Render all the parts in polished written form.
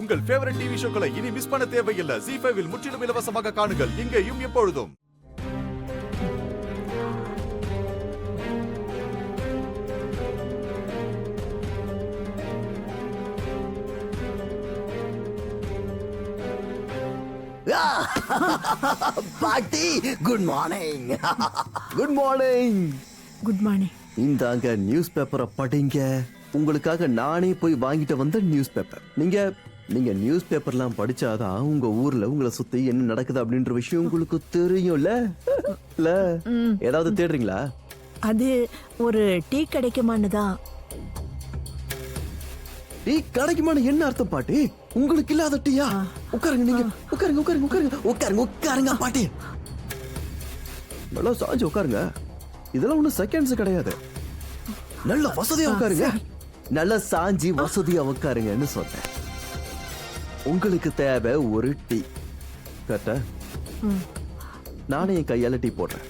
உங்கள் favourite TV ஷோக்களை இனி miss பண்ண தேவையில்லை. ZEE5 இல் முற்றிலும் இலவசமாக காணுங்கள், இங்கேயும் எப்பொழுதும். பாட்டி good morning. Good morning. Good morning. இந்தாங்க நியூஸ் பேப்பரை படிங்க. உங்களுக்காக நானே போய் வாங்கிட்டு வந்த நியூஸ் பேப்பர். நீங்க நியூஸ் பேப்பர்லாம் படிச்சாதான் உங்க ஊர்ல உங்களை சுத்தி என்ன நடக்குது அப்படின்ற விஷயம் உங்களுக்கு தெரியும்ல. இல்ல ஏதாவது தேடுறீங்களா? அது ஒரு டீ கிடைக்குமான்னு தான். டீ கிடைக்குமான என்ன அர்த்தம் பாட்டி? உங்களுக்கு இல்லாத டீயா? உட்காருங்க, நீங்க உட்காருங்க உட்காருங்க உட்காருங்க உட்காருங்க உட்காருங்க பாட்டி. நல்லா சாஞ்சு உட்காருங்க. இதெல்லாம் ஒண்ணும் செகண்ட்ஸ் கிடையாது. நல்ல வசதியா உட்காருங்க. நல்லா சாஞ்சி வசதியா உட்காருங்கன்னு சொன்னேன். உங்களுக்கு தேவை ஒரு டீ. கரெக்டா? நானே என் கையால டீ போடுறேன்.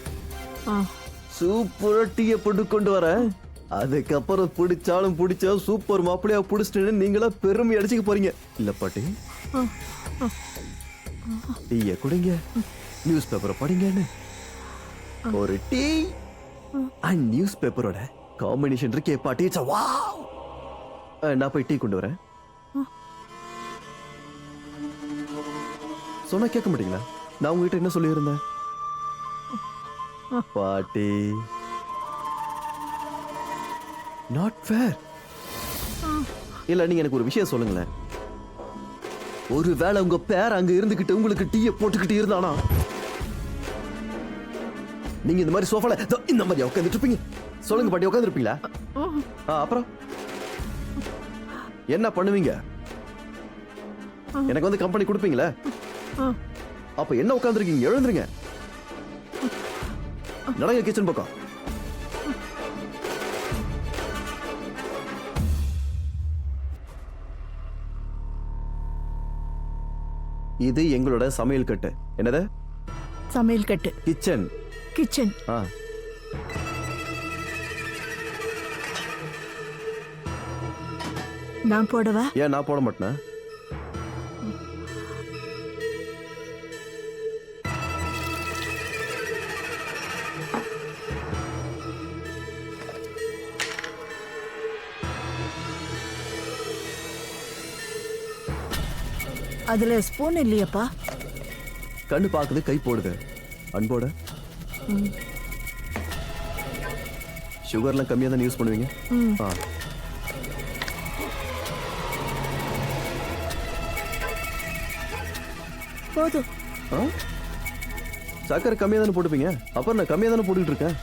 சூப்பரா டீயை போட்டு கொண்டு வரேன். அதுக்கப்புறம் பிடிச்சாலும் பிடிச்சா சூப்பர் மாப்பிளையா பிடிச்சிட்டு நீங்களா பெருமை அடிச்சுக்க போறீங்க இல்ல பாட்டி? டீய குடிங்க, நியூஸ் பேப்பரை படிங்கன்னு. ஒரு டீ அண்ட் நியூஸ் பேப்பரோட காம்பினேஷன் இருக்கே பாட்டி. வாவ். நான் போய் டீ கொண்டு வரேன். சொன்னா கேட்க மாட்டீங்களா? நான் உங்ககிட்ட என்ன சொல்லியிருந்தேன் பாட்டி? Not fair. இல்ல நீங்க எனக்கு ஒரு விஷயம் சொல்லுங்களேன். ஒருவேளை உங்க பேர் அங்க இருந்துகிட்டு உங்களுக்கு டீயை போட்டுக்கிட்டு இருந்தானா நீங்க இந்த மாதிரி சோஃபால இந்த மாதிரி உட்காந்துட்டு இருப்பீங்க? சொல்லுங்க பாட்டி, உட்காந்து இருப்பீங்களா? அப்புறம் என்ன பண்ணுவீங்க? எனக்கு வந்து கம்பெனி கொடுப்பீங்களா? அப்ப என்ன உட்காந்துருக்கீங்க? எழுந்துருங்க, நடங்க கிச்சன் பக்கம். இது எங்களோட சமையல் கட்டு. என்னது? சமையல் கட்டு. கிச்சன். கிச்சன். நான் போடவா? ஏன் நான் போட மாட்டேன்? அதுல ஸ்பூன் இல்லையப்பா. கண்ணு பாக்குது, கை போடுது. அன்போட சுகர்லாம் கம்மியா தான் யூஸ் பண்ணுவீங்க. போதும். சக்கரை கம்மியா தானே போட்டுப்பீங்க. அப்புறம் நான் கம்மியா தானே போட்டுக்கிட்டு இருக்கேன்.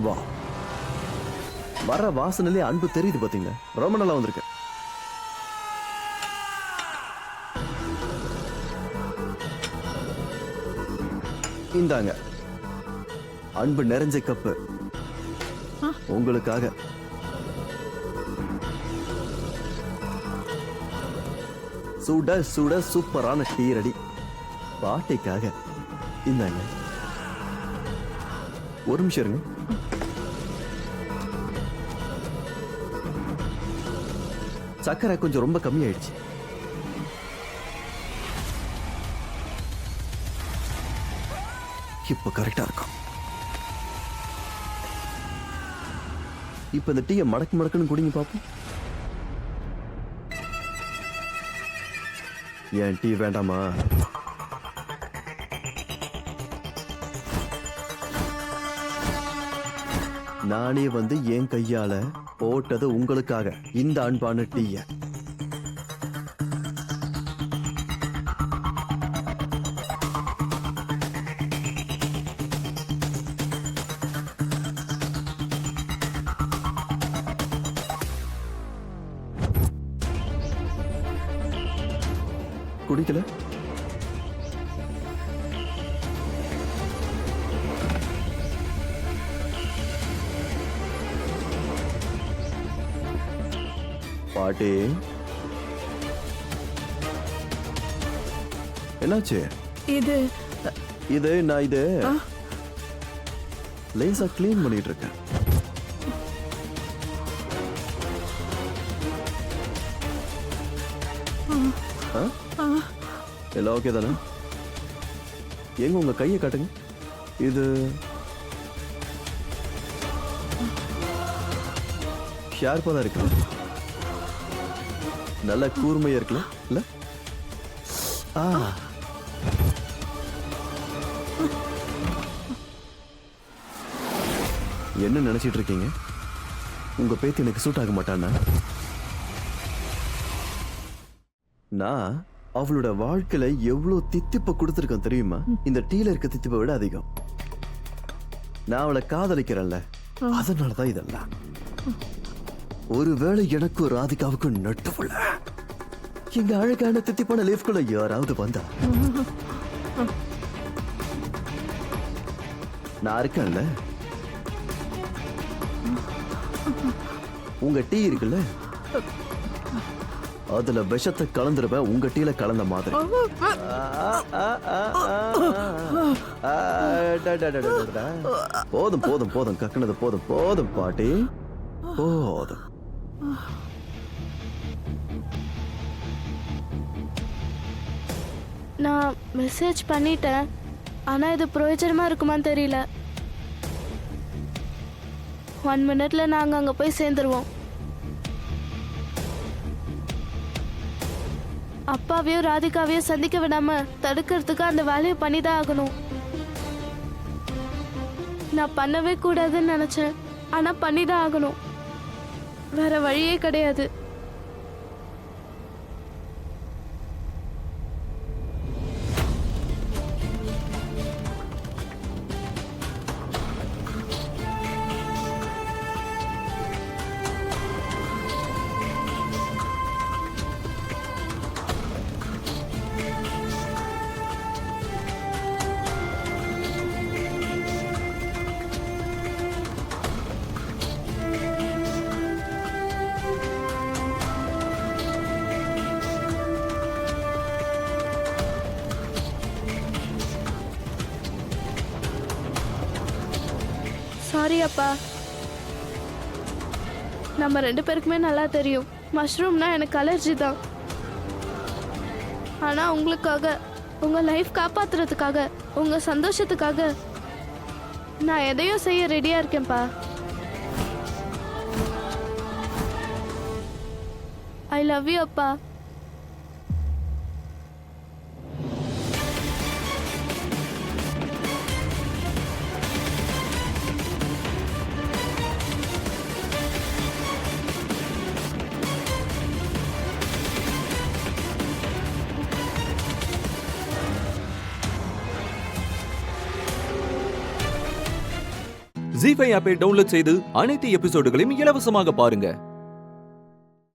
வா, வர வாசனிலே அன்பு தெரியுது பாத்தீங்களா? ரொம்ப நல்லா வந்திருக்கு. இந்தாங்க அன்பு நிறைஞ்ச கப்பு உங்களுக்காக. சுட சுட சூப்பரான டீ ரெடி பாட்டிக்காக. இந்தாங்க. ஒரு நிமிஷம் இருங்க. சக்கரை கொஞ்சம் ரொம்ப கம்மியாயிடுச்சு. இப்ப கரெக்டா இருக்கும். இப்ப இந்த டீயை மடக்கு மடக்குன்னு குடிங்க பாப்போம். ஏன் டீ வேண்டாமா? நானே வந்து என் கையால போட்டது உங்களுக்காக இந்த அன்பான டீய. குடிக்கல? பாட்டி என்னாச்சு? இது நான் இது லேசா க்ளீன் பண்ணிட்டு இருக்கேன். எல்லாம் ஓகே தானே? எங்க உங்க கையை காட்டுங்க. இது ஷார்ப்பா தான் இருக்கு, நல்ல கூர்மையா இருக்குல்ல இல்ல? என்ன நினைச்சிட்டு இருக்கீங்க? உங்க பேத்தி எனக்கு சூட் ஆக மாட்டானா? நான் அவளோட வாழ்க்கையில எவ்வளவு தித்திப்ப கொடுத்துருக்கேன் தெரியுமா? இந்த டீல இருக்க தித்திப்பை விட அதிகம். நான் அவளை காதலிக்கிறேன்ல, அதனாலதான் இதெல்லாம். ஒருவேளை எனக்கும் ராதிகாவுக்கும் நட்டுப்புள்ள எங்க அழகான தித்திப்பான லேஃப்குள்ள யாராவது வந்தா, நான் இருக்கேன்ல. உங்க டீ இருக்குல்ல, அதுல விஷத்தை கலந்துருவேன் உங்க டீல கலந்த மாதிரி. போதும் போதும் போதும், கக்குனது போதும் போதும் பாட்டி போதும். நான் மெசேஜ் பண்ணிட்டேன், ஆனா இது பிரயோஜனமா இருக்குமான்னு தெரியல. 1 மினிட்ல நாங்க அங்க போய் சேர்ந்துருவோம். அப்பாவையும் ராதிகாவையும் சந்திக்க விடாம தடுக்கிறதுக்கு அந்த வேலையை பண்ணிதான் ஆகணும். நான் பண்ணவே கூடாதுன்னு நினைச்சேன், ஆனா பண்ணிதான் ஆகணும். வேற வழியே கிடையாது. சாரி அப்பா, நம்ம 2 பேருக்குமே நல்லா தெரியும் மஷ்ரூம்னா எனக்கு அலர்ஜி தான். ஆனா உங்களுக்காக, உங்க லைஃப் காப்பாத்துறதுக்காக, உங்க சந்தோஷத்துக்காக நான் எதையும் செய்ய ரெடியா இருக்கேன்ப்பா. ஐ லவ் யூ அப்பா. ZEE5 ஆப்பை டவுன்லோட் செய்து அனைத்து எபிசோடுகளையும் இலவசமாக பாருங்க.